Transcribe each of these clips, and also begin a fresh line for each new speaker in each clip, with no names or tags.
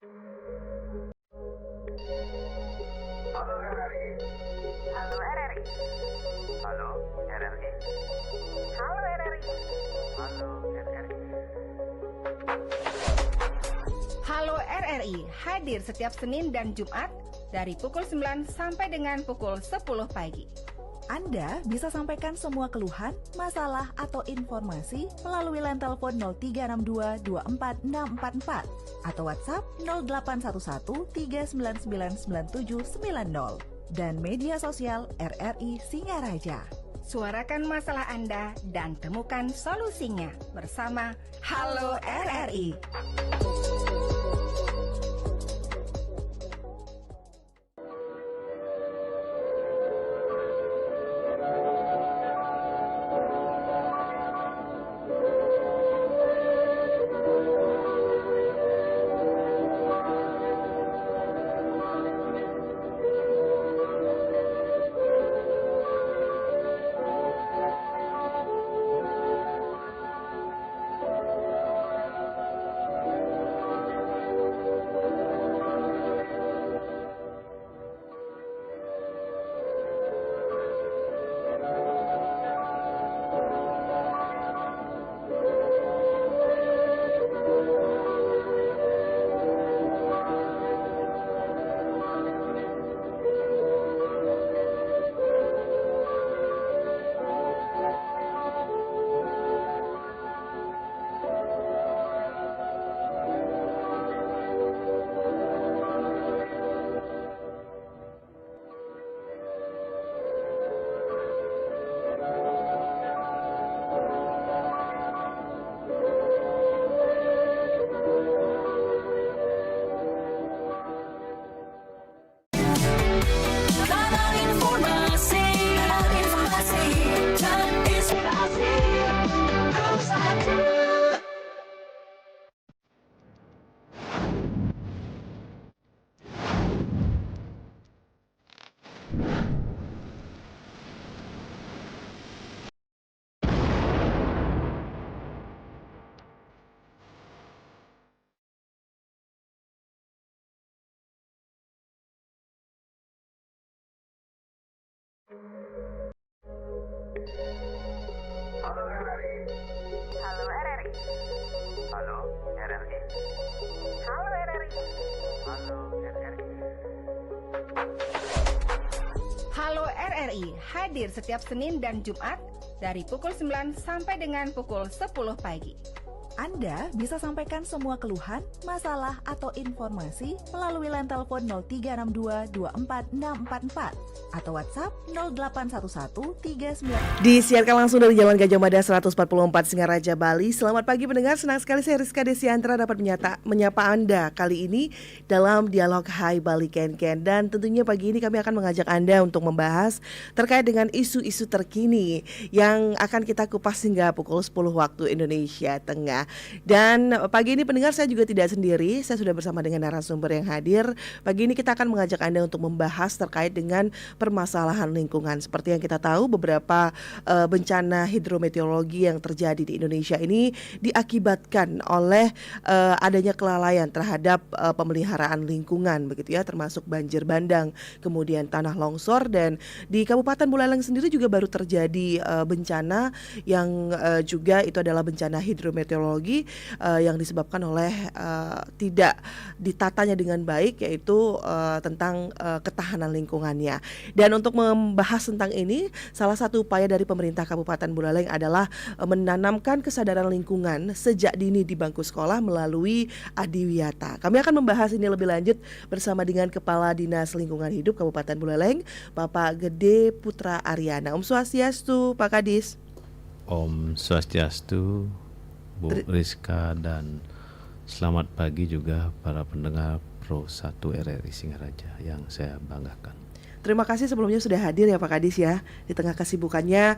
Halo RRI.
Halo RRI.
Halo RRI.
Halo RRI.
Halo RRI.
Halo RRI hadir setiap Senin dan Jumat dari pukul 9 sampai dengan pukul 10 pagi.
Anda bisa sampaikan semua keluhan, masalah, atau informasi melalui line telepon 0362 24644 atau WhatsApp 0811 3999790 dan media sosial RRI Singaraja.
Suarakan masalah Anda dan temukan solusinya bersama Halo RRI.
Halo RRI.
Halo RRI.
Halo RRI.
Halo RRI.
Halo RRI.
Halo RRI hadir setiap Senin dan Jumat dari pukul 9 sampai dengan pukul 10 pagi.
Anda bisa sampaikan semua keluhan, masalah, atau informasi melalui line telepon 0362 24644 atau WhatsApp 0811 39.
Disiarkan langsung dari Jalan Gajah Mada 144 Singaraja, Bali. Selamat pagi pendengar, senang sekali saya Rizka Desiantra dapat menyapa Anda kali ini dalam dialog Hai Bali Ken Ken. Dan tentunya pagi ini kami akan mengajak Anda untuk membahas terkait dengan isu-isu terkini yang akan kita kupas hingga pukul 10 waktu Indonesia Tengah. Dan pagi ini pendengar saya juga tidak sendiri, saya sudah bersama dengan narasumber yang hadir. Pagi ini kita akan mengajak Anda untuk membahas terkait dengan permasalahan lingkungan. Seperti yang kita tahu, beberapa bencana hidrometeorologi yang terjadi di Indonesia ini diakibatkan oleh adanya kelalaian terhadap pemeliharaan lingkungan, begitu ya, termasuk banjir bandang, kemudian tanah longsor, dan di Kabupaten Buleleng sendiri juga baru terjadi bencana yang juga itu adalah bencana hidrometeorologi yang disebabkan oleh tidak ditatanya dengan baik, yaitu tentang ketahanan lingkungannya. Dan untuk membahas tentang ini, salah satu upaya dari pemerintah Kabupaten Buleleng adalah menanamkan kesadaran lingkungan sejak dini di bangku sekolah melalui Adiwiyata. Kami akan membahas ini lebih lanjut bersama dengan Kepala Dinas Lingkungan Hidup Kabupaten Buleleng, Bapak Gede Putra Aryana. Om Swastiastu, Pak Kadis.
Om Swastiastu, Bu Rizka, dan selamat pagi juga para pendengar Pro 1 RRI Singaraja yang saya banggakan.
Terima kasih sebelumnya sudah hadir ya Pak Kadis ya, di tengah kesibukannya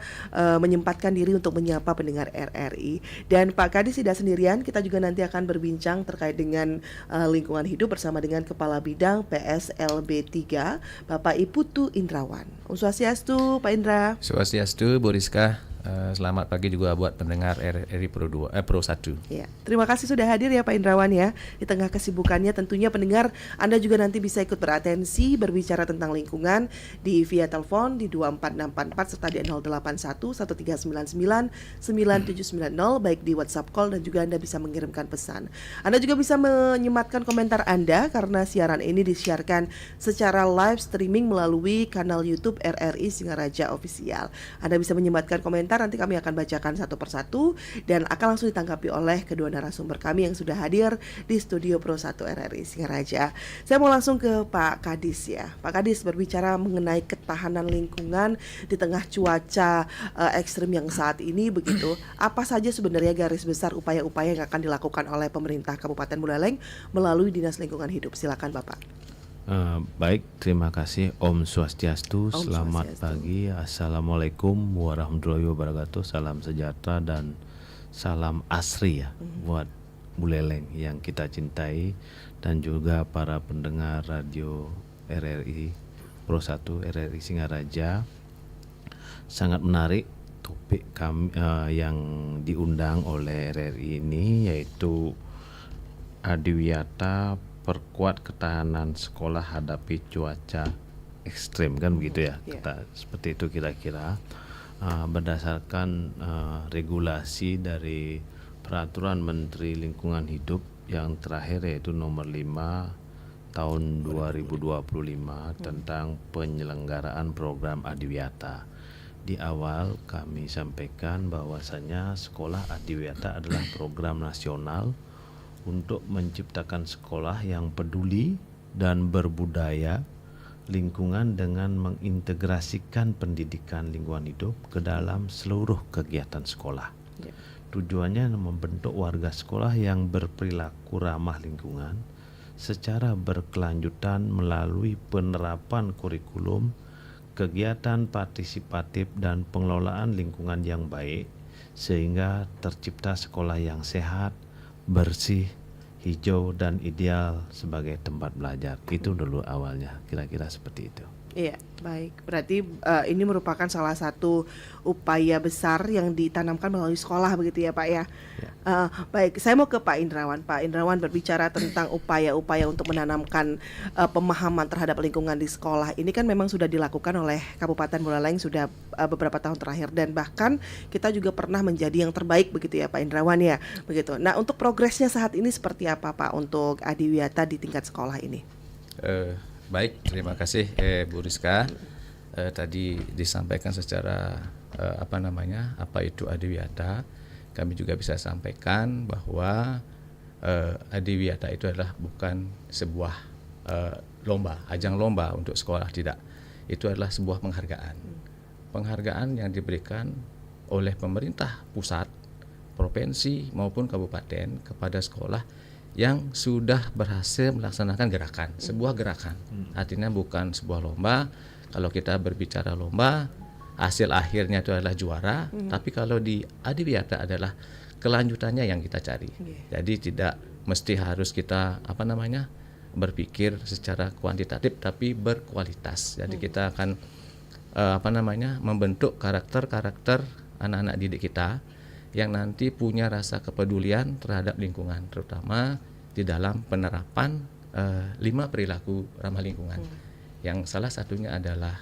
menyempatkan diri untuk menyapa pendengar RRI. Dan Pak Kadis tidak sendirian, kita juga nanti akan berbincang terkait dengan lingkungan hidup bersama dengan Kepala Bidang PSLB 3, Bapak Iputu Indrawan. Om Swastiastu, Pak Indra.
Swastiastu, Bu Rizka. Selamat pagi juga buat pendengar RRI Pro 1.
Ya, terima kasih sudah hadir ya Pak Indrawan ya. Di tengah kesibukannya tentunya pendengar Anda juga nanti bisa ikut beratensi berbicara tentang lingkungan di via telepon di 24644 serta di 081 1399 9790 baik di WhatsApp call dan juga Anda bisa mengirimkan pesan. Anda juga bisa menyematkan komentar Anda karena siaran ini disiarkan secara live streaming melalui kanal YouTube RRI Singaraja Official. Anda bisa menyematkan komentar, nanti kami akan bacakan satu persatu dan akan langsung ditanggapi oleh kedua narasumber kami yang sudah hadir di studio Pro 1 RRI Singaraja. Saya mau langsung ke Pak Kadis ya. Pak Kadis, berbicara mengenai ketahanan lingkungan di tengah cuaca ekstrim yang saat ini begitu. Apa saja sebenarnya garis besar upaya-upaya yang akan dilakukan oleh pemerintah Kabupaten Buleleng melalui Dinas Lingkungan Hidup? Silakan Bapak.
Baik, terima kasih. Om Swastiastu, selamat pagi. Assalamualaikum warahmatullahi wabarakatuh. Salam sejahtera dan salam asri ya buat Buleleng yang kita cintai dan juga para pendengar radio RRI Pro 1 RRI Singaraja. Sangat menarik topik kami yang diundang oleh RRI ini, yaitu Adiwiyata perkuat ketahanan sekolah hadapi cuaca ekstrim, kan begitu ya. Kita seperti itu kira-kira berdasarkan regulasi dari Peraturan Menteri Lingkungan Hidup yang terakhir yaitu nomor 5 tahun 2025 tentang penyelenggaraan program Adiwiyata. Di awal kami sampaikan bahwasanya sekolah Adiwiyata adalah program nasional untuk menciptakan sekolah yang peduli dan berbudaya lingkungan dengan mengintegrasikan pendidikan lingkungan hidup ke dalam seluruh kegiatan sekolah. Tujuannya membentuk warga sekolah yang berperilaku ramah lingkungan secara berkelanjutan melalui penerapan kurikulum, kegiatan partisipatif dan pengelolaan lingkungan yang baik sehingga tercipta sekolah yang sehat, bersih, hijau dan ideal sebagai tempat belajar. Itu dulu awalnya, kira-kira seperti itu.
Iya, baik. Berarti ini merupakan salah satu upaya besar yang ditanamkan melalui sekolah begitu ya Pak ya. Baik, saya mau ke Pak Indrawan. Pak Indrawan berbicara tentang upaya-upaya untuk menanamkan pemahaman terhadap lingkungan di sekolah. Ini kan memang sudah dilakukan oleh Kabupaten Buleleng sudah beberapa tahun terakhir dan bahkan kita juga pernah menjadi yang terbaik begitu ya Pak Indrawan ya. Begitu. Nah, untuk progresnya saat ini seperti apa Pak untuk Adiwiyata di tingkat sekolah ini?
Baik, terima kasih Bu Rizka. Tadi disampaikan secara apa itu Adiwiyata. Kami juga bisa sampaikan bahwa Adiwiyata itu adalah bukan sebuah lomba, ajang lomba untuk sekolah, tidak. Itu adalah sebuah penghargaan. Penghargaan yang diberikan oleh pemerintah pusat, provinsi maupun kabupaten kepada sekolah yang sudah berhasil melaksanakan gerakan, sebuah gerakan. Artinya bukan sebuah lomba. Kalau kita berbicara lomba, hasil akhirnya itu adalah juara, tapi kalau di Adiwiyata adalah kelanjutannya yang kita cari. Jadi tidak mesti harus kita berpikir secara kuantitatif tapi berkualitas. Jadi kita akan membentuk karakter-karakter anak-anak didik kita yang nanti punya rasa kepedulian terhadap lingkungan, terutama di dalam penerapan 5 perilaku ramah lingkungan. Yang salah satunya adalah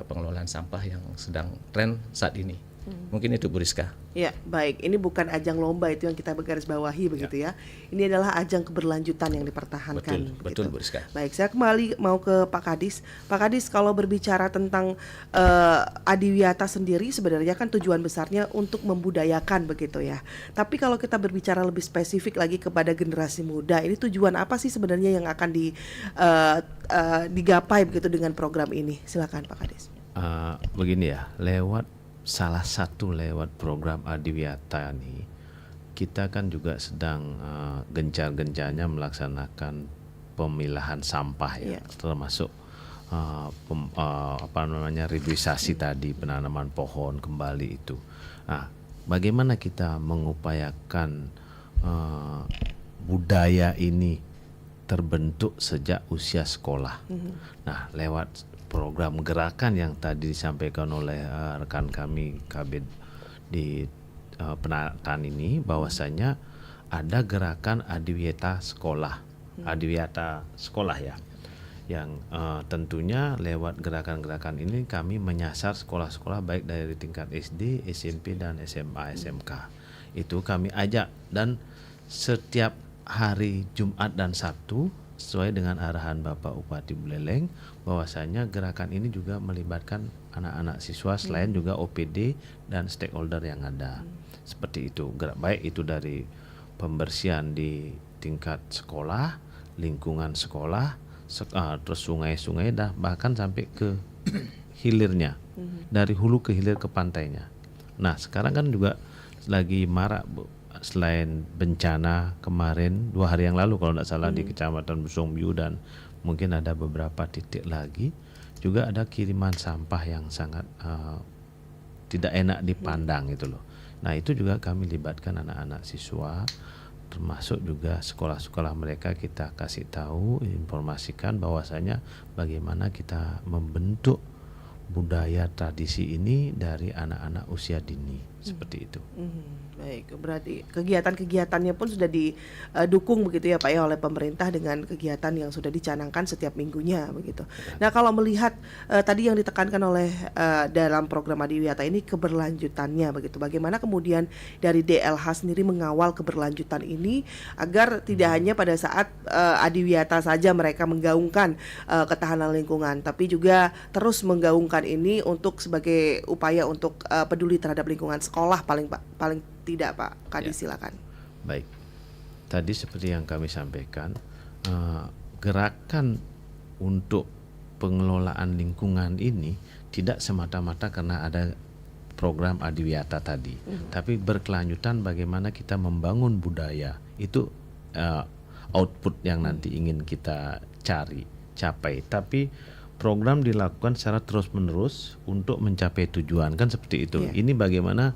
pengelolaan sampah yang sedang tren saat ini. Mungkin itu Bu Rizka.
Ya, baik. Ini bukan ajang lomba itu yang kita bergaris bawahi begitu ya. Ini adalah ajang keberlanjutan yang dipertahankan.
Betul Bu Rizka.
Baik, saya kembali mau ke Pak Kadis. Pak Kadis, kalau berbicara tentang Adiwiyata sendiri sebenarnya kan tujuan besarnya untuk membudayakan begitu ya. Tapi kalau kita berbicara lebih spesifik lagi kepada generasi muda, ini tujuan apa sih sebenarnya yang akan digapai begitu dengan program ini? Silakan Pak Kadis.
Begini ya, salah satu lewat program Adiwiyata ini kita kan juga sedang gencar-gencarnya melaksanakan pemilahan sampah ya, termasuk rehabilitasi tadi, penanaman pohon kembali itu. Nah, bagaimana kita mengupayakan budaya ini terbentuk sejak usia sekolah. Nah, lewat program gerakan yang tadi disampaikan oleh rekan kami Kabid penataan ini bahwasanya ada gerakan adiwiyata sekolah ya, yang tentunya lewat gerakan-gerakan ini kami menyasar sekolah-sekolah baik dari tingkat SD, SMP dan SMA, SMK. Itu kami ajak, dan setiap hari Jumat dan Sabtu sesuai dengan arahan Bapak Bupati Buleleng bahwasanya gerakan ini juga melibatkan anak-anak siswa selain juga OPD dan stakeholder yang ada. Seperti itu, baik itu dari pembersihan di tingkat sekolah, lingkungan sekolah, terus sungai-sungai, bahkan sampai ke hilirnya, dari hulu ke hilir ke pantainya. Nah sekarang kan juga lagi marak, Bu, selain bencana kemarin 2 hari yang lalu kalau tidak salah di Kecamatan Busongbiu, dan mungkin ada beberapa titik lagi juga ada kiriman sampah yang sangat tidak enak dipandang itu loh. Nah itu juga kami libatkan anak-anak siswa, termasuk juga sekolah-sekolah mereka, kita kasih tahu, informasikan bahwasanya bagaimana kita membentuk budaya tradisi ini dari anak-anak usia dini, seperti itu.
Baik, berarti kegiatan-kegiatannya pun sudah didukung begitu ya Pak ya oleh pemerintah dengan kegiatan yang sudah dicanangkan setiap minggunya begitu. Nah kalau melihat tadi yang ditekankan oleh dalam program Adiwiyata ini keberlanjutannya begitu, bagaimana kemudian dari DLH sendiri mengawal keberlanjutan ini agar tidak hanya pada saat Adiwiyata saja mereka menggaungkan ketahanan lingkungan, tapi juga terus menggaungkan ini untuk sebagai upaya untuk peduli terhadap lingkungan sekolah paling tidak Pak Kadis, silakan.
Baik, tadi seperti yang kami sampaikan, gerakan untuk pengelolaan lingkungan ini tidak semata-mata karena ada program Adiwiyata tadi, tapi berkelanjutan bagaimana kita membangun budaya itu, output yang nanti ingin kita capai. Tapi program dilakukan secara terus-menerus untuk mencapai tujuan, kan seperti itu. Ini bagaimana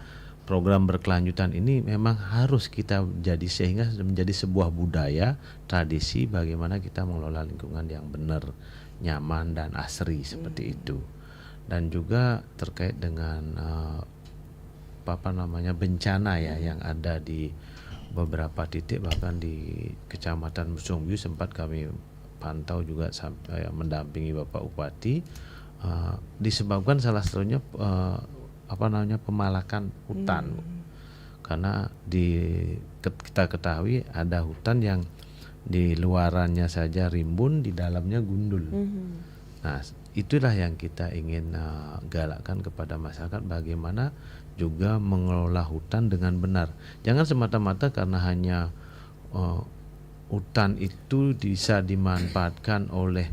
program berkelanjutan ini memang harus kita jadi sehingga menjadi sebuah budaya, tradisi bagaimana kita mengelola lingkungan yang benar, nyaman dan asri, seperti itu. Dan juga terkait dengan bencana ya yang ada di beberapa titik, bahkan di Kecamatan Busongbiu sempat kami pantau juga sampai mendampingi Bapak Bupati, disebabkan salah satunya pemalakan hutan. Karena kita ketahui ada hutan yang di luarannya saja rimbun, di dalamnya gundul. Nah itulah yang kita ingin galakkan kepada masyarakat, bagaimana juga mengelola hutan dengan benar. Jangan semata-mata karena hanya hutan itu bisa dimanfaatkan oleh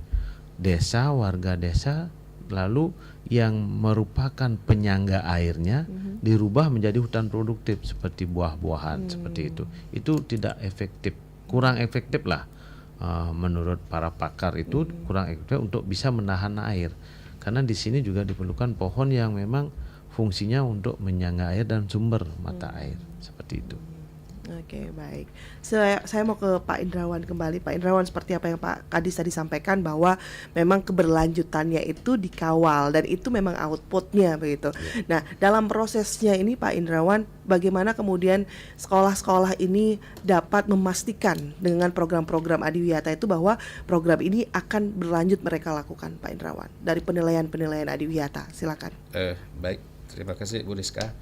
desa, warga desa, lalu yang merupakan penyangga airnya dirubah menjadi hutan produktif seperti buah-buahan, seperti itu. Itu tidak efektif, kurang efektif lah, menurut para pakar itu kurang efektif untuk bisa menahan air, karena di sini juga diperlukan pohon yang memang fungsinya untuk menyangga air dan sumber mata air, seperti itu.
Oke, baik. Saya mau ke Pak Indrawan kembali. Pak Indrawan, seperti apa yang Pak Kadis tadi sampaikan bahwa memang keberlanjutannya itu dikawal dan itu memang outputnya begitu. Nah, dalam prosesnya ini Pak Indrawan, bagaimana kemudian sekolah-sekolah ini dapat memastikan dengan program-program Adiwiyata itu bahwa program ini akan berlanjut mereka lakukan, Pak Indrawan, dari penilaian-penilaian Adiwiyata. Silakan.
Baik, terima kasih Bu Rizka.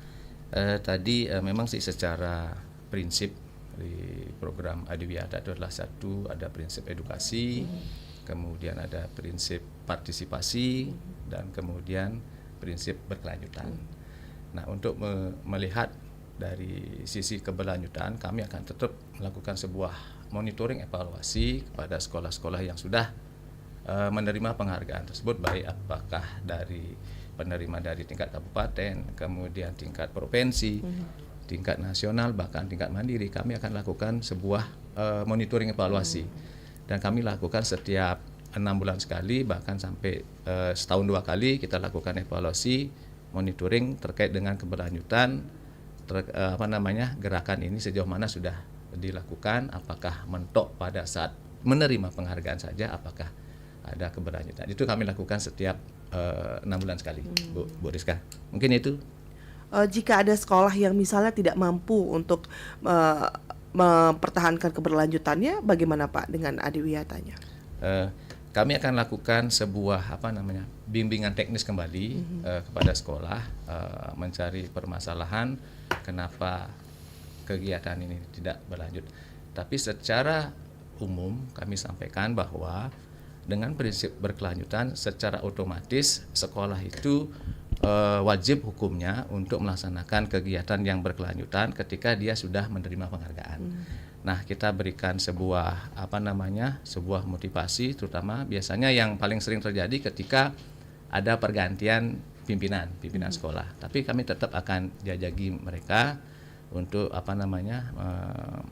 Tadi memang sih secara prinsip di program Adiwiyata itu adalah satu, ada prinsip edukasi, kemudian ada prinsip partisipasi, dan kemudian prinsip berkelanjutan. Nah, untuk melihat dari sisi keberlanjutan, kami akan tetap melakukan sebuah monitoring evaluasi kepada sekolah-sekolah yang sudah menerima penghargaan tersebut, baik apakah dari penerima dari tingkat kabupaten, kemudian tingkat provinsi, tingkat nasional, bahkan tingkat mandiri. Kami akan lakukan sebuah monitoring evaluasi, dan kami lakukan setiap 6 bulan sekali, bahkan sampai setahun 2 kali kita lakukan evaluasi monitoring terkait dengan keberlanjutan gerakan ini sejauh mana sudah dilakukan, apakah mentok pada saat menerima penghargaan saja, apakah ada keberlanjutan. Itu kami lakukan setiap 6 bulan sekali, Bu Rizka. Mungkin itu.
jika ada sekolah yang misalnya tidak mampu untuk mempertahankan keberlanjutannya, bagaimana Pak dengan adiwiyatanya?
Kami akan lakukan sebuah bimbingan teknis kembali kepada sekolah, mencari permasalahan kenapa kegiatan ini tidak berlanjut. Tapi secara umum kami sampaikan bahwa dengan prinsip berkelanjutan secara otomatis sekolah itu wajib hukumnya untuk melaksanakan kegiatan yang berkelanjutan ketika dia sudah menerima penghargaan. Nah, kita berikan sebuah sebuah motivasi, terutama biasanya yang paling sering terjadi ketika ada pergantian pimpinan sekolah. Tapi kami tetap akan jajaki mereka untuk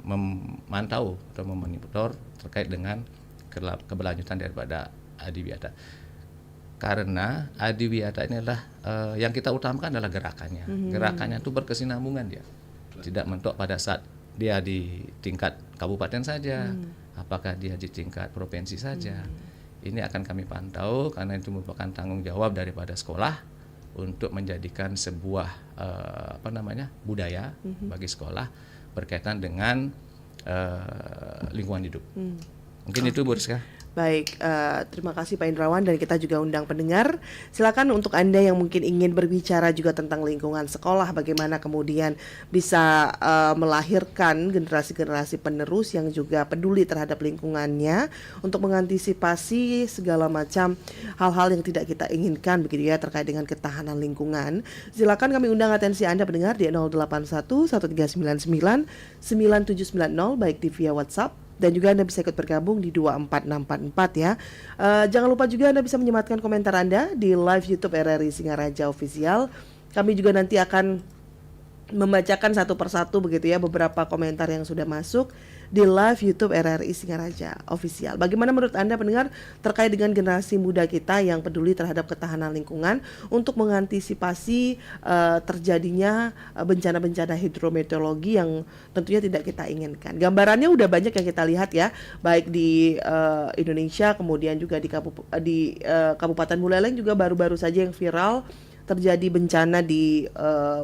memantau atau memonitor terkait dengan keberlanjutan daripada adiwiyata. Karena adiwiyata ini adalah yang kita utamakan adalah gerakannya. Gerakannya itu berkesinambungan dia. Tidak mentok pada saat dia di tingkat kabupaten saja, apakah dia di tingkat provinsi saja. Ini akan kami pantau karena itu merupakan tanggung jawab daripada sekolah untuk menjadikan sebuah budaya bagi sekolah berkaitan dengan lingkungan hidup. Mungkin itu Bu Rizka.
Baik, terima kasih Pak Indrawan, dan kita juga undang pendengar. Silakan untuk Anda yang mungkin ingin berbicara juga tentang lingkungan sekolah, bagaimana kemudian bisa melahirkan generasi-generasi penerus yang juga peduli terhadap lingkungannya untuk mengantisipasi segala macam hal-hal yang tidak kita inginkan begitu ya terkait dengan ketahanan lingkungan. Silakan kami undang atensi Anda pendengar di 081 1399 9790 baik di via WhatsApp, dan juga Anda bisa ikut bergabung di 24644 ya. Jangan lupa juga Anda bisa menyematkan komentar Anda di live YouTube RRI Singaraja Official. Kami juga nanti akan membacakan satu persatu begitu ya beberapa komentar yang sudah masuk di live YouTube RRI Singaraja Official. Bagaimana menurut Anda pendengar terkait dengan generasi muda kita yang peduli terhadap ketahanan lingkungan untuk mengantisipasi terjadinya bencana-bencana hidrometeorologi yang tentunya tidak kita inginkan. Gambarannya udah banyak yang kita lihat ya, baik di Indonesia, kemudian juga di Kabupaten Buleleng juga baru-baru saja yang viral terjadi bencana di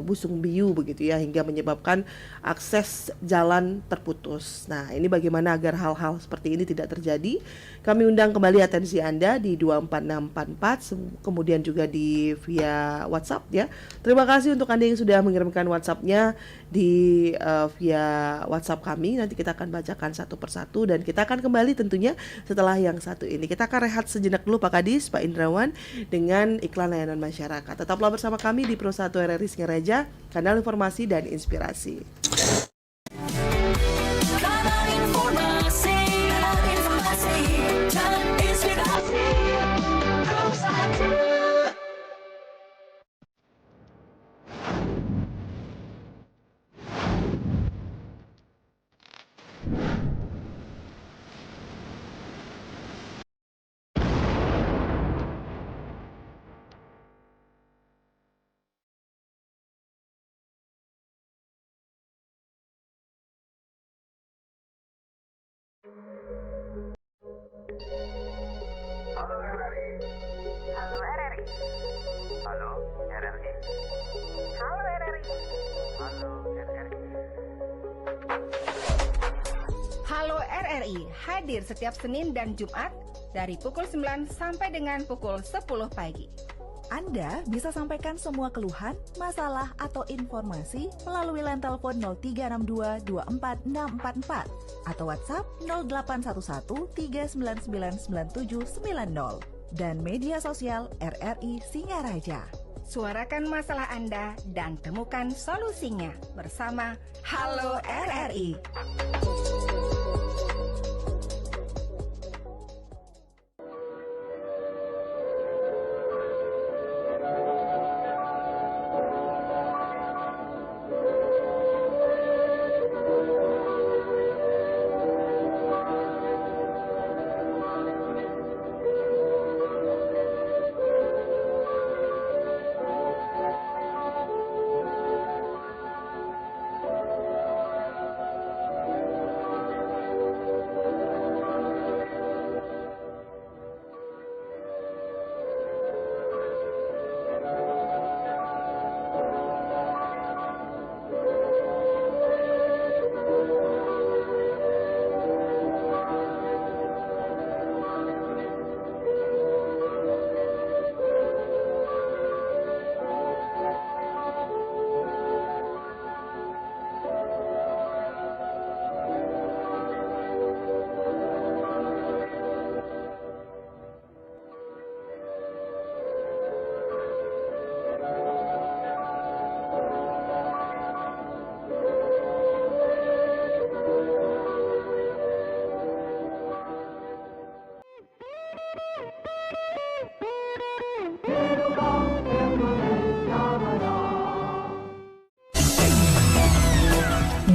Busung Biu begitu ya, hingga menyebabkan akses jalan terputus. Nah, ini bagaimana agar hal-hal seperti ini tidak terjadi? Kami undang kembali atensi Anda di 24644, kemudian juga di via WhatsApp ya. Terima kasih untuk Anda yang sudah mengirimkan WhatsApp-nya di via WhatsApp kami. Nanti kita akan bacakan satu persatu dan kita akan kembali tentunya setelah yang satu ini. Kita akan rehat sejenak dulu Pak Kadis, Pak Indrawan, dengan iklan layanan masyarakat. Tetaplah bersama kami di Pro 1 RRI Singaraja, kanal informasi dan inspirasi.
Kanal informasi dan inspirasi. Pro 1.
Halo RRI.
Halo RRI.
Halo RRI.
Halo RRI.
Halo RRI.
Halo RRI hadir setiap Senin dan Jumat dari pukul 9 sampai dengan pukul 10 pagi.
Anda bisa sampaikan semua keluhan, masalah, atau informasi melalui line telepon 0362 24644 atau WhatsApp 0811 399 9790 dan media sosial RRI Singaraja.
Suarakan masalah Anda dan temukan solusinya bersama Halo RRI.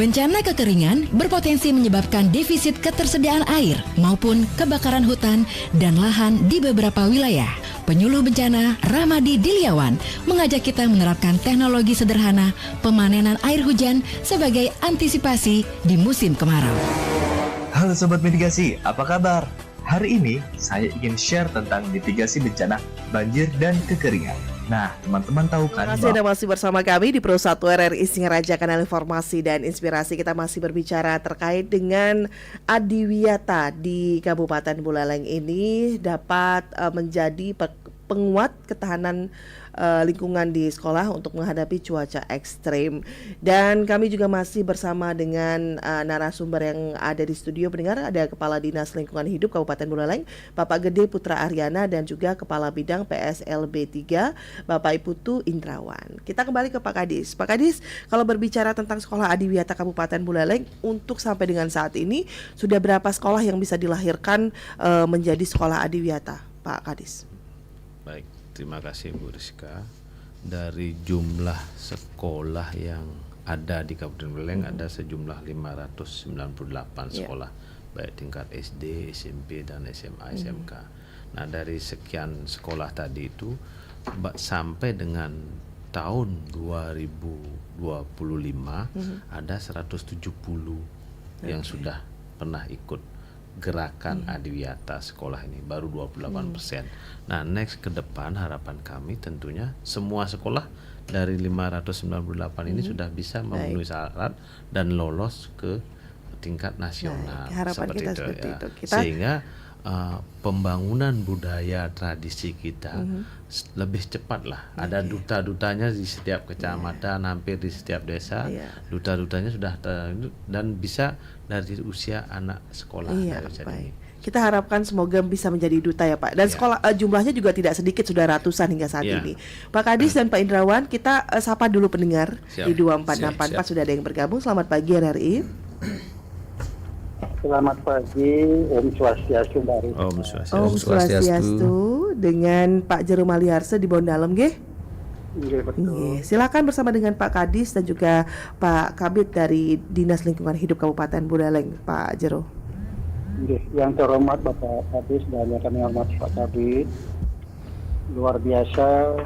Bencana kekeringan berpotensi menyebabkan defisit ketersediaan air maupun kebakaran hutan dan lahan di beberapa wilayah. Penyuluh bencana Ramadi Diliawan mengajak kita menerapkan teknologi sederhana pemanenan air hujan sebagai antisipasi di musim kemarau.
Halo Sobat Mitigasi, apa kabar? Hari ini saya ingin share tentang mitigasi bencana banjir dan kekeringan. Nah, teman-teman tahu kan?
Masih Anda masih bersama kami di Pro 1 RRI Singaraja, kanal informasi dan inspirasi. Kita masih berbicara terkait dengan adiwiyata di Kabupaten Buleleng ini dapat menjadi penguat ketahanan lingkungan di sekolah untuk menghadapi cuaca ekstrim. Dan kami juga masih bersama dengan narasumber yang ada di studio. Pendengar, ada Kepala Dinas Lingkungan Hidup Kabupaten Buleleng, Bapak Gede Putra Aryana, dan juga Kepala Bidang PSLB 3, Bapak Iputu Indrawan. Kita kembali ke Pak Kadis. Pak Kadis, kalau berbicara tentang sekolah adiwiyata Kabupaten Buleleng, untuk sampai dengan saat ini sudah berapa sekolah yang bisa dilahirkan menjadi sekolah adiwiyata, Pak Kadis?
Baik, terima kasih Bu Rizka. Dari jumlah sekolah yang ada di Kabupaten Buleleng ada sejumlah 598 sekolah, baik tingkat SD, SMP, dan SMA, SMK. Nah, dari sekian sekolah tadi itu sampai dengan tahun 2025 ada 170 yang sudah pernah ikut gerakan adiwiyata sekolah ini, baru 28%. Nah, next ke depan harapan kami tentunya semua sekolah dari 598 ini sudah bisa memenuhi syarat dan lolos ke tingkat nasional.
Harapan kita seperti itu.
Sehingga pembangunan budaya tradisi kita lebih cepat lah. Ada duta-dutanya di setiap kecamatan, hampir di setiap desa. Duta-dutanya sudah dan bisa dari usia anak sekolah.
Kita harapkan semoga bisa menjadi duta ya Pak. Dan sekolah jumlahnya juga tidak sedikit, sudah ratusan hingga saat ini. Pak Kadis dan Pak Indrawan, kita sapa dulu pendengar di 2464 sudah ada yang bergabung. Selamat pagi RRI.
Selamat pagi, Om Swastiastu Mbak Rizka.
Om Swastiastu. Dengan Pak Jero Maliarse di Bondalem, nggih?
Nggih, betul.
Silakan bersama dengan Pak Kadis dan juga Pak Kabid dari Dinas Lingkungan Hidup Kabupaten Buleleng, Pak Jero.
Nggih, yang terhormat Bapak Kadis dan yang kami hormati Pak Kabid. Luar biasa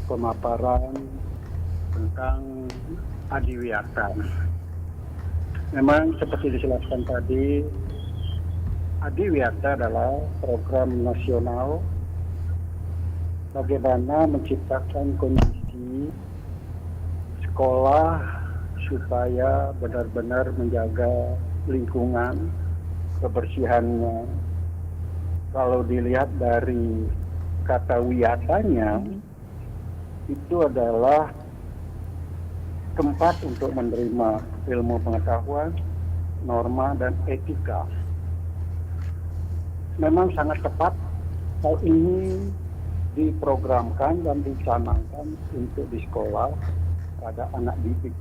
pemaparan tentang adiwiyata. Memang seperti dijelaskan tadi, adiwiyata adalah program nasional bagaimana menciptakan kondisi sekolah supaya benar-benar menjaga lingkungan, kebersihannya. Kalau dilihat dari kata wiyatanya, itu adalah tempat untuk menerima ilmu pengetahuan, norma, dan etika. Memang sangat tepat hal ini diprogramkan dan dicanangkan untuk di sekolah pada anak didik.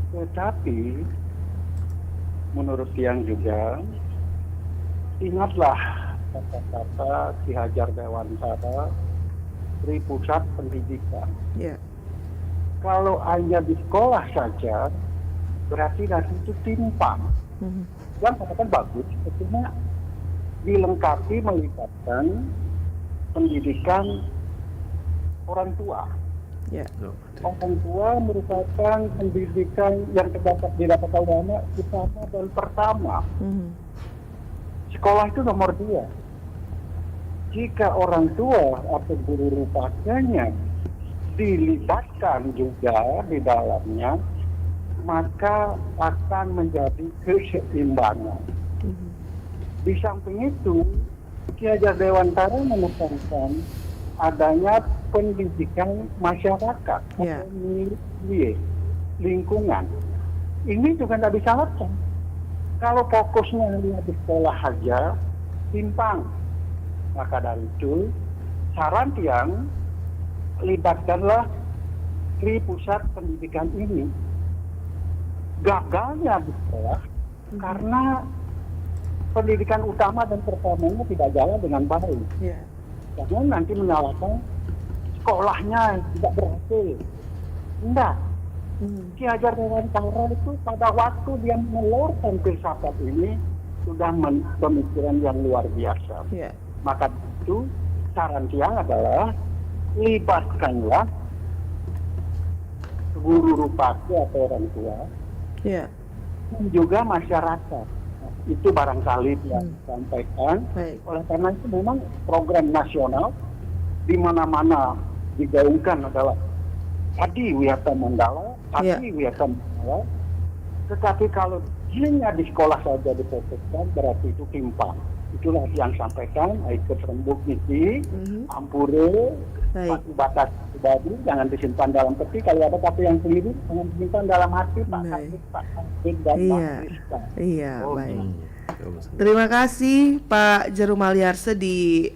Tetapi menurut Tiang juga, ingatlah kata-kata Ki Hajar Dewantara, Tri Pusat Pendidikan. Kalau hanya di sekolah saja, berarti dari itu timpang. Yang katakan bagus, cuma dilengkapi melibatkan pendidikan orang tua. Orang tua merupakan pendidikan yang didapat oleh anak utama dan pertama. Sekolah itu nomor 2. Jika orang tua atau guru rupanya dilibatkan juga di dalamnya, maka akan menjadi keseimbangan. Di samping itu, Ki Hajar Dewantara menekankan adanya pendidikan masyarakat, lingkungan. Ini juga tidak disalahkan. Kalau fokusnya hanya di sekolah saja, timpang. Maka dari itu, saran Tiang, libatkanlah Tri Pusat Pendidikan ini. Gagalnya di sekolah karena pendidikan utama dan pertamanya tidak jalan dengan baik. Jangan nanti menyalahkan sekolahnya tidak berhasil. Enggak. Ki Hajar Dewantara itu pada waktu dia menelurkan filsafat ini sudah pemikiran yang luar biasa.
Ya.
Maka itu saran Tiang adalah libatkanlah guru rupati atau orang tua
Ya.
dan juga masyarakat. Nah, itu barangkali yang disampaikan.
Baik.
Oleh karena itu memang program nasional di mana-mana digaungkan adalah tadi Wiyata Mandala, tadi Wiyata Mandala. Tetapi kalau hanya di sekolah saja difokuskan berarti itu timpang. Itulah yang sampaikan ikut rembuk niki, ampure, batu batas pribadi jangan disimpan dalam peti. Kalau ada kata yang keliru jangan disimpan dalam hati Pak Kabit, Pak Kabit dan Pak Rizka.
Iya, baik. Terima kasih Pak Jerum Aliarse di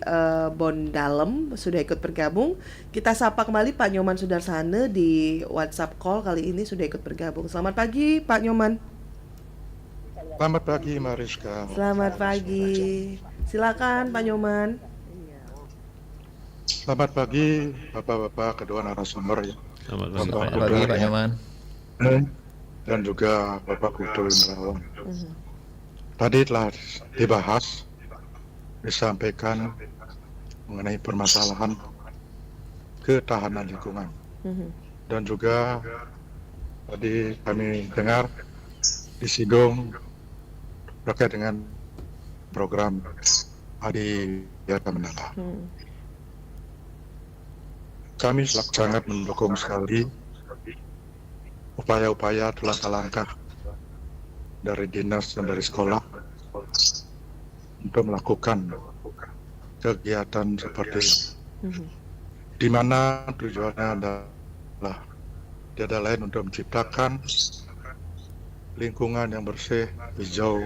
Bondalem sudah ikut bergabung. Kita sapa kembali Pak Nyoman Sudarsana di WhatsApp call kali ini sudah ikut bergabung. Selamat pagi Pak Nyoman.
Selamat pagi Mariska.
Selamat pagi. Silakan Pak Nyoman.
Selamat pagi Bapak-bapak kedua narasumber ya.
Selamat
pagi Pak Nyoman.
Dan juga Bapak Kutu Imrawan. Tadi telah dibahas, disampaikan mengenai permasalahan ketahanan lingkungan. Dan juga tadi kami dengar disinggung terkait dengan program Adi Wiyata Mandala. Kami sangat mendukung sekali upaya-upaya atau langkah-langkah dari dinas dan dari sekolah untuk melakukan kegiatan seperti ini. Di mana tujuannya adalah tiada lain untuk menciptakan lingkungan yang bersih, hijau,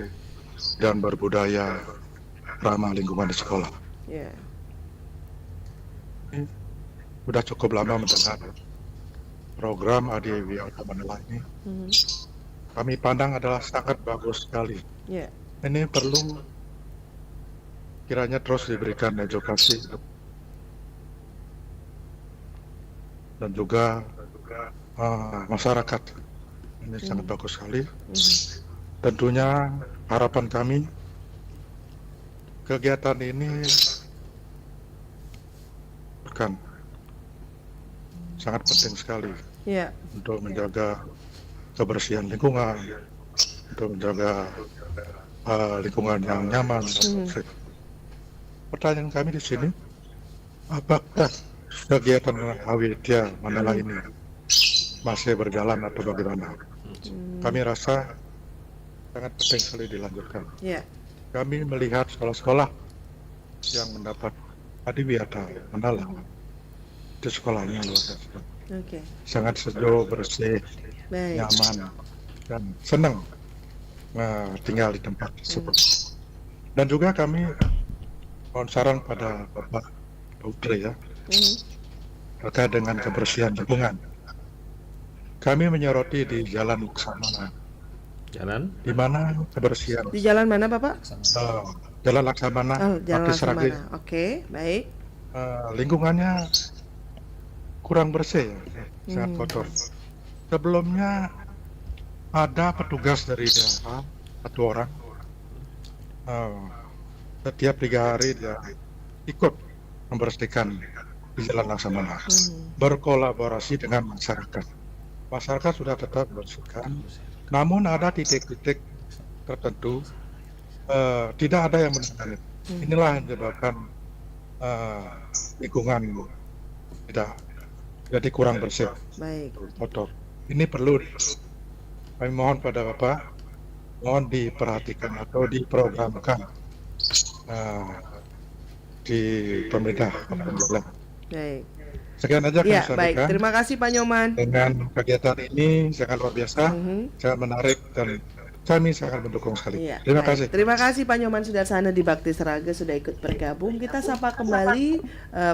dan berbudaya ramah lingkungan di sekolah. Sudah cukup lama mendengar program Adi Wiyata Mandala ini. Kami pandang adalah sangat bagus sekali. Ini perlu kiranya terus diberikan edukasi dan juga masyarakat. Ini sangat bagus sekali. Tentunya harapan kami kegiatan ini kan sangat penting sekali untuk menjaga kebersihan lingkungan, untuk menjaga lingkungan yang nyaman dan bersih. Pertanyaan kami di sini, apakah kegiatan Wiyata Mandala ini masih berjalan atau bagaimana? Kami rasa sangat penting sekali dilanjutkan. Kami melihat sekolah-sekolah yang mendapat Adi Wiyata Mandala itu sekolahnya luar biasa. Sangat sejuk, bersih, nyaman, dan senang tinggal di tempat tersebut. Dan juga kami mohon saran pada Bapak Putri ya, terkait dengan kebersihan lingkungan. Kami menyoroti di Jalan Laksamana. Di mana kebersihan?
Di jalan mana Bapak?
Jalan Laksamana.
Jalan Laksamana. Oke, baik.
Lingkungannya kurang bersih, sangat kotor. Sebelumnya ada petugas dari daerah, satu orang, setiap 3 hari dia ikut membersihkan di Jalan Laksamana, berkolaborasi dengan masyarakat. Masyarakat sudah tetap membersihkan, namun ada titik-titik tertentu tidak ada yang menangani. Inilah yang menyebabkan lingkungan tidak jadi kurang bersih, kotor. Ini perlu kami mohon pada Bapak, mohon diperhatikan atau diprogramkan di pemerintah. Sekian aja kami sampaikan.
Baik, terima kasih Pak Nyoman.
Dengan kegiatan ini sangat luar biasa, sangat menarik dan kami sangat mendukung sekali. Terima kasih.
Terima kasih Pak Nyoman Sudarsana di Bakti Seraga sudah ikut bergabung. Kita sapa kembali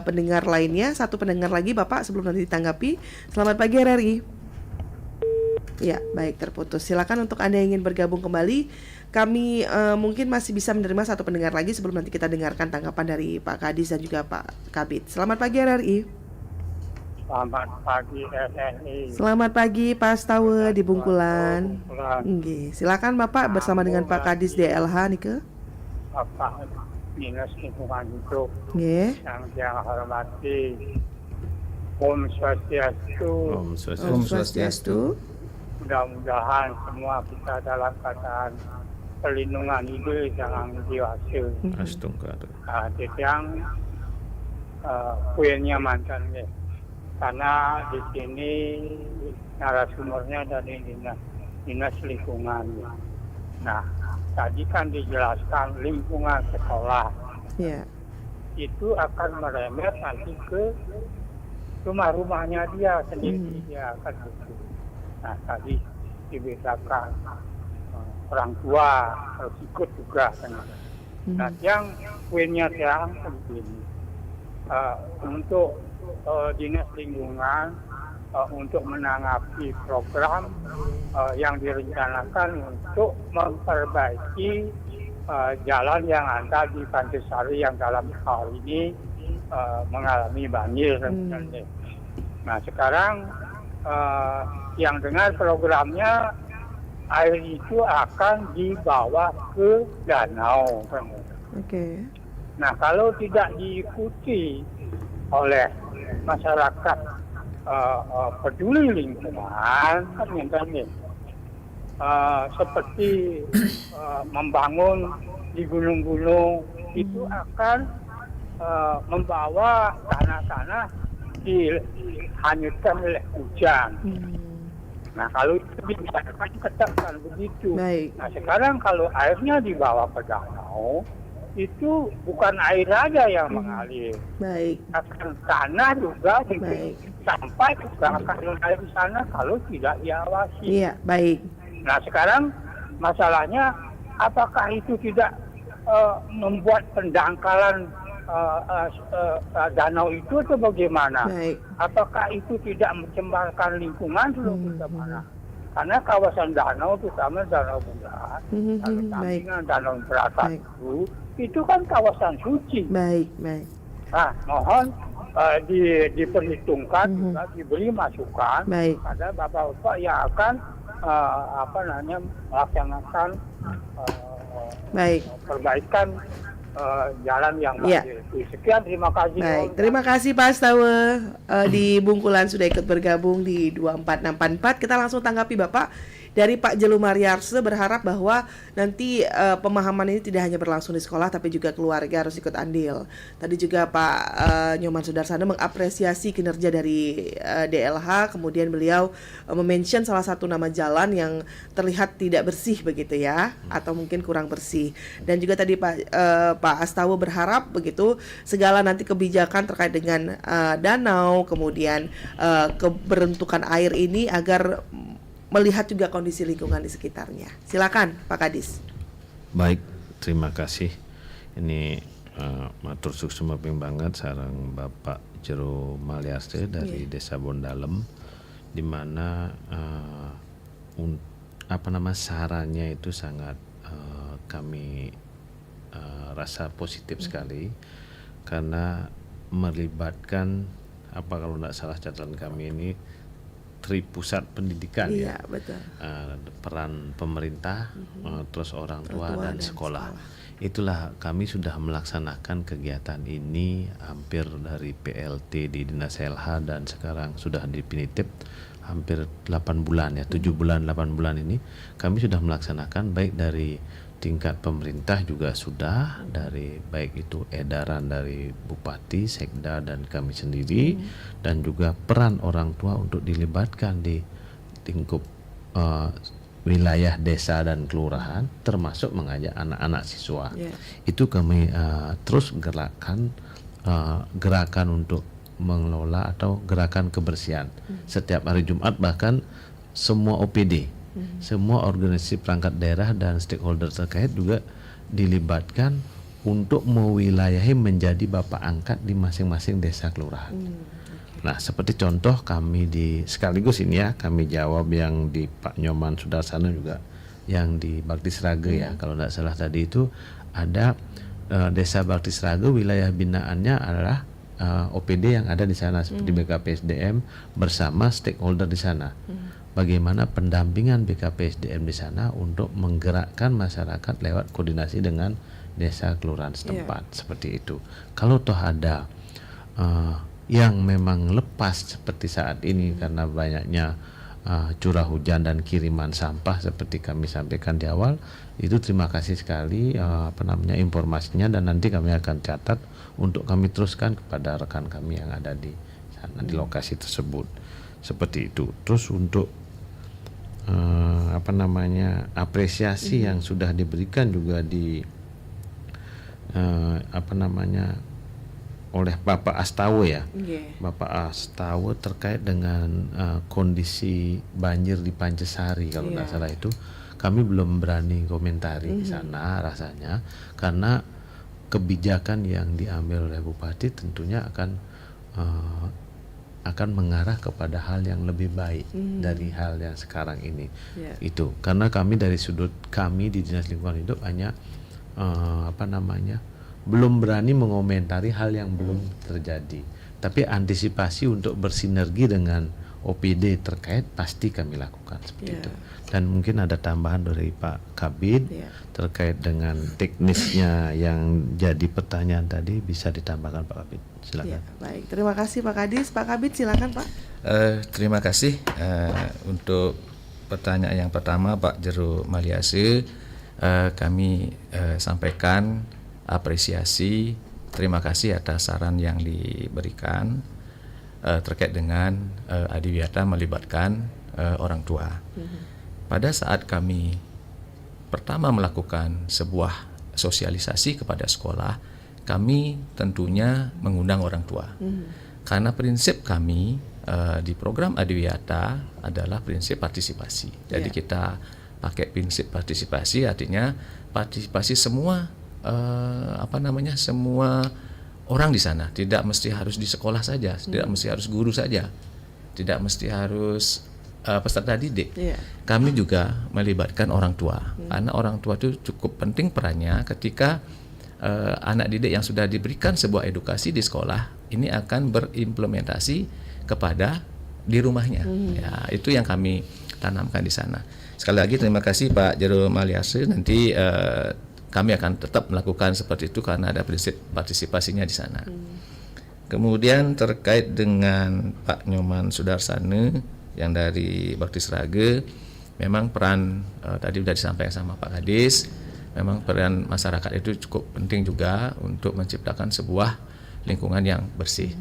pendengar lainnya. Satu pendengar lagi Bapak sebelum nanti ditanggapi. Selamat pagi RRI. Ya, baik terputus. Silakan untuk Anda yang ingin bergabung kembali. Kami mungkin masih bisa menerima satu pendengar lagi sebelum nanti kita dengarkan tanggapan dari Pak Kadis dan juga Pak Kabit. Selamat pagi RRI.
Selamat pagi RRI.
Selamat pagi Pak Astawa di Bungkulan.
Bungkulan.
Nggih, silakan Bapak bersama dengan Pak Kadis DLH nike.
Bapak Dinas Lingkungan Hidup
Nggih.
yang saya hormati. Om Swastiastu.
Om Swastiastu.
Mudah-mudahan semua kita dalam keadaan perlindungan hidup jangan diwasi.
Astungkar.
Yang kuenya mantan ya. Karena di sini narasumbernya dari dinas lingkungan. Nah, tadi kan dijelaskan lingkungan sekolah.
Ya.
Itu akan merembet nanti ke rumah-rumahnya dia sendiri. Dia akan begitu. Nah, tadi dibedakan orang tua harus ikut juga. Nah, yang poinnya yang penting untuk dinas lingkungan untuk menanggapi program yang direncanakan untuk memperbaiki jalan yang ada di Pantasari yang dalam hal ini mengalami banjir. Nah, sekarang yang dengan programnya air itu akan dibawa ke danau.
Oke.
Nah, kalau tidak diikuti oleh masyarakat peduli lingkungan, seperti membangun di gunung-gunung, itu akan membawa tanah-tanah dihanyutkan oleh hujan. Nah, kalau itu dibiarkan ketatkan begitu.
Baik.
Nah, sekarang kalau airnya dibawa ke danau, itu bukan air saja yang mengalir.
Baik.
Akan tanah juga sampai juga akan mengalir di sana kalau tidak diawasi.
Iya, baik.
Nah, sekarang masalahnya apakah itu tidak membuat pendangkalan danau itu atau bagaimana?
Baik.
Apakah itu tidak mencemarkan lingkungan atau bagaimana? Karena kawasan danau, terutama danau Berat, danau Tambingan, danau Beratan itu kan kawasan suci.
Baik, baik.
Nah, mohon diperhitungkan juga diberi masukan pada bapak-bapak yang akan melaksanakan perbaikan jalan yang baik. Sekian, terima kasih.
Baik, terima kasih Pak Astawa di Bungkulan sudah ikut bergabung di 24644. Kita langsung tanggapi Bapak. Dari Pak Jelu Mariarse berharap bahwa nanti pemahaman ini tidak hanya berlangsung di sekolah tapi juga keluarga harus ikut andil. Tadi juga Pak Nyoman Sudarsana mengapresiasi kinerja dari DLH, kemudian beliau mention salah satu nama jalan yang terlihat tidak bersih begitu ya, atau mungkin kurang bersih. Dan juga tadi Pak Astawa berharap begitu segala nanti kebijakan terkait dengan danau, kemudian keberuntukan air ini agar melihat juga kondisi lingkungan di sekitarnya. Silakan Pak Kadis.
Baik, terima kasih. Ini matur suksuma ping banget sareng Bapak Jero Maliarse dari Desa Bondalem, di mana sarannya itu sangat kami rasa positif sekali karena melibatkan kalau tidak salah catatan kami ini pusat pendidikan
betul.
Peran pemerintah, terus orang tua dan sekolah. Itulah kami sudah melaksanakan kegiatan ini hampir dari PLT di Dinas LH dan sekarang sudah definitif hampir 8 bulan 7 bulan 8 bulan ini kami sudah melaksanakan baik dari tingkat pemerintah juga sudah, dari baik itu edaran dari Bupati, Sekda dan kami sendiri, dan juga peran orang tua untuk dilibatkan di lingkup wilayah desa dan kelurahan, termasuk mengajak anak-anak siswa. Itu kami terus gerakan untuk mengelola atau gerakan kebersihan setiap hari Jumat, bahkan semua OPD, semua organisasi perangkat daerah dan stakeholder terkait juga dilibatkan untuk mewilayahi menjadi bapak angkat di masing-masing desa kelurahan. Nah, seperti contoh kami sekaligus ini kami jawab yang di Pak Nyoman Sudarsana juga yang di Bakti Srage kalau tidak salah tadi itu ada Desa Bakti Srage, wilayah binaannya adalah OPD yang ada di sana seperti BKPSDM bersama stakeholder di sana. Bagaimana pendampingan BKPSDM di sana untuk menggerakkan masyarakat lewat koordinasi dengan desa kelurahan setempat seperti itu. Kalau toh ada yang memang lepas seperti saat ini karena banyaknya curah hujan dan kiriman sampah seperti kami sampaikan di awal, itu terima kasih sekali informasinya, dan nanti kami akan catat untuk kami teruskan kepada rekan kami yang ada di sana di lokasi tersebut seperti itu. Terus untuk apresiasi yang sudah diberikan juga di oleh Bapak Astawa ya, Bapak Astawa terkait dengan kondisi banjir di Pancasari kalau nggak salah itu, kami belum berani komentari di sana rasanya, karena kebijakan yang diambil oleh Bupati tentunya akan mengarah kepada hal yang lebih baik dari hal yang sekarang ini. Itu karena kami dari sudut kami di Dinas Lingkungan Hidup hanya belum berani mengomentari hal yang belum terjadi, tapi antisipasi untuk bersinergi dengan OPD terkait pasti kami lakukan seperti itu. Dan mungkin ada tambahan dari Pak Kabid terkait dengan teknisnya yang jadi pertanyaan tadi, bisa ditambahkan Pak Kabid, silakan.
Baik, terima kasih Pak Kadis. Pak Kabid silakan Pak.
Terima kasih untuk pertanyaan yang pertama Pak Jero Maliase. Kami sampaikan apresiasi, terima kasih atas saran yang diberikan terkait dengan adiwiyata melibatkan orang tua. Pada saat kami pertama melakukan sebuah sosialisasi kepada sekolah, kami tentunya mengundang orang tua. Karena prinsip kami di program adiwiyata adalah prinsip partisipasi. Jadi kita pakai prinsip partisipasi, artinya partisipasi semua semua orang di sana. Tidak mesti harus di sekolah saja, tidak mesti harus guru saja, tidak mesti harus peserta didik. Kami juga melibatkan orang tua, karena orang tua itu cukup penting perannya ketika anak didik yang sudah diberikan sebuah edukasi di sekolah ini akan berimplementasi kepada di rumahnya. Ya, itu yang kami tanamkan di sana. Sekali lagi terima kasih Pak Jero Maliase. Nanti kami akan tetap melakukan seperti itu karena ada prinsip partisipasinya di sana. Kemudian terkait dengan Pak Nyoman Sudarsana yang dari Bakti Sraga, memang peran tadi sudah disampaikan sama Pak Kadis, memang peran masyarakat itu cukup penting juga untuk menciptakan sebuah lingkungan yang bersih.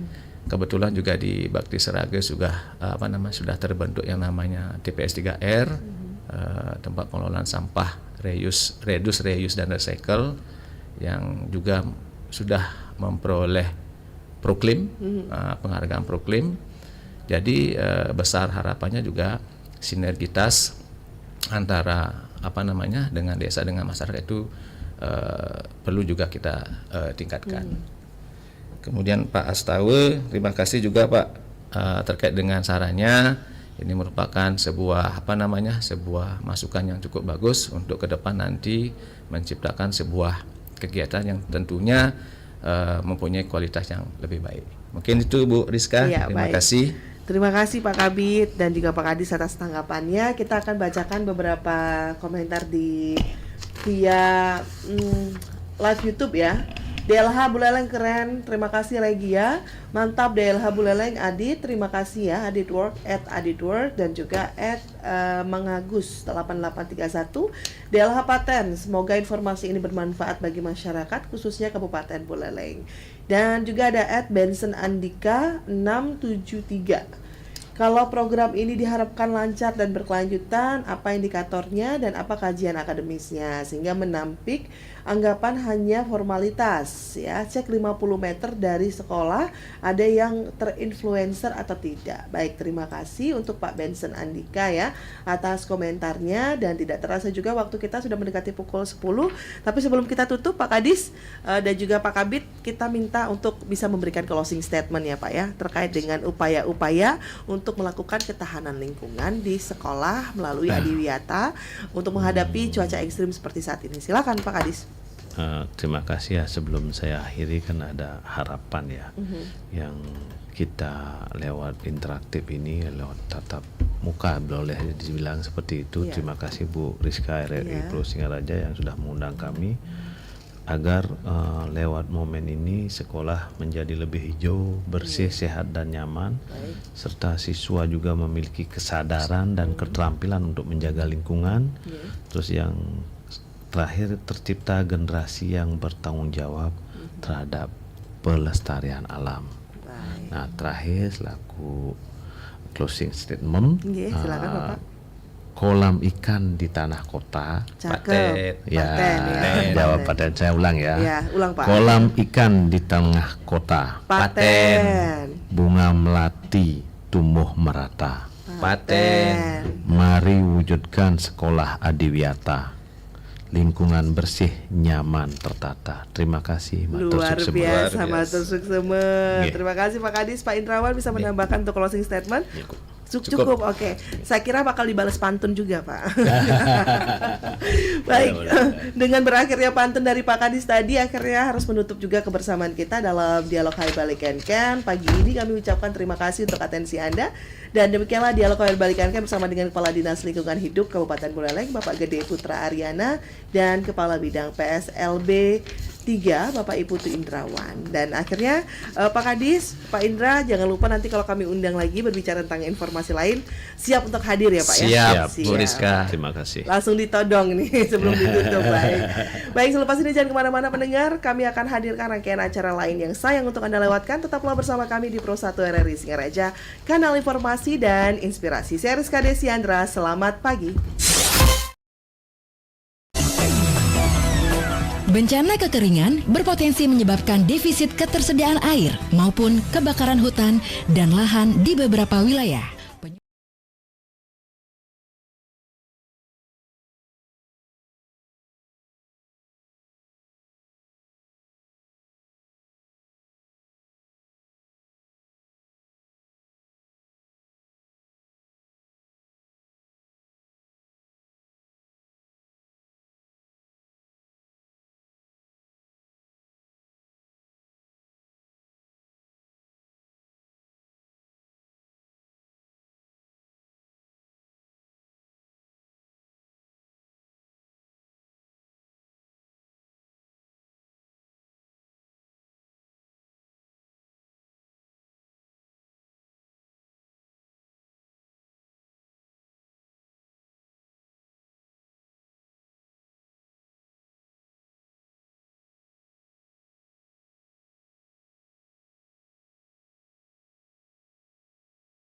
Kebetulan juga di Bakti Sraga sudah terbentuk yang namanya TPS 3R, tempat pengelolaan sampah reduce, dan recycle, yang juga sudah memperoleh proklim, penghargaan proklim. Jadi besar harapannya juga sinergitas antara dengan desa dengan masyarakat itu perlu juga kita tingkatkan. Kemudian Pak Astawa, terima kasih juga Pak terkait dengan sarannya. Ini merupakan sebuah sebuah masukan yang cukup bagus untuk ke depan nanti menciptakan sebuah kegiatan yang tentunya mempunyai kualitas yang lebih baik. Mungkin itu Bu Rizka. Terima kasih.
Terima kasih Pak Kabid dan juga Pak Kadis atas tanggapannya. Kita akan bacakan beberapa komentar via live YouTube ya. DLH Buleleng keren, terima kasih Regia. Mantap DLH Buleleng Adit, terima kasih ya Aditwork @aditwork dan juga @mangagus 8831. DLH Paten, semoga informasi ini bermanfaat bagi masyarakat khususnya Kabupaten Buleleng. Dan juga ada @Benson Andika 673. Kalau program ini diharapkan lancar dan berkelanjutan, apa indikatornya dan apa kajian akademisnya sehingga menampik anggapan hanya formalitas ya. Cek 50 meter dari sekolah ada yang terinfluencer atau tidak. Baik, terima kasih untuk Pak Benson Andika ya atas komentarnya, dan tidak terasa juga waktu kita sudah mendekati pukul 10. Tapi sebelum kita tutup Pak Kadis dan juga Pak Kabid, kita minta untuk bisa memberikan closing statement ya Pak ya terkait dengan upaya-upaya untuk melakukan ketahanan lingkungan di sekolah melalui adiwiyata untuk menghadapi cuaca ekstrim seperti saat ini. Silakan Pak Kadis.
terima kasih ya, sebelum saya akhiri kan ada harapan ya yang kita lewat interaktif ini, lewat tatap muka boleh dibilang seperti itu. Terima kasih Bu Rizka RRI Pulau Singaraja yang sudah mengundang kami agar lewat momen ini sekolah menjadi lebih hijau, bersih, sehat dan nyaman, serta siswa juga memiliki kesadaran dan keterampilan untuk menjaga lingkungan. Terus yang terakhir, tercipta generasi yang bertanggung jawab terhadap pelestarian alam. Nah, terakhir selaku closing statement,
silakan Bapak.
Kolam ikan di tanah kota.
Cakep.
Jawab paten. Saya ulang ya.
Ulang Pak.
Kolam ikan di tengah kota.
Paten.
Bunga melati tumbuh merata.
Paten.
Mari wujudkan sekolah adiwiyata. Lingkungan bersih, nyaman, tertata. Terima kasih,
Luar biasa, Matur Sukseme.
Nggih.
Terima kasih Pak Kadis. Pak Indrawan bisa menambahkan untuk closing statement? Cukup. Oke. Saya kira bakal dibalas pantun juga, Pak. Baik. Dengan berakhirnya pantun dari Pak Kadis tadi, akhirnya harus menutup juga kebersamaan kita dalam Dialog Hai Bali Ken-Ken. Pagi ini kami ucapkan terima kasih untuk atensi Anda. Dan demikianlah Dialog Hai Bali Ken-Ken bersama dengan Kepala Dinas Lingkungan Hidup Kabupaten Buleleng, Bapak Gede Putra Aryana, dan Kepala Bidang PSLB 3, Bapak Ibu Tu Indrawan. Dan akhirnya Pak Kadis, Pak Indra, jangan lupa nanti kalau kami undang lagi berbicara tentang informasi lain, siap untuk hadir ya Pak ya?
Siap, Bu Rizka.
Terima kasih.
Langsung ditodong nih sebelum ditutup. Baik, selepas ini jangan kemana-mana pendengar, kami akan hadirkan rangkaian acara lain yang sayang untuk Anda lewatkan. Tetaplah bersama kami di Pro 1 RRI Singaraja, kanal informasi dan inspirasi. Saya Rizka Desiandra, selamat pagi.
Bencana kekeringan berpotensi menyebabkan defisit ketersediaan air maupun kebakaran hutan dan lahan di beberapa wilayah.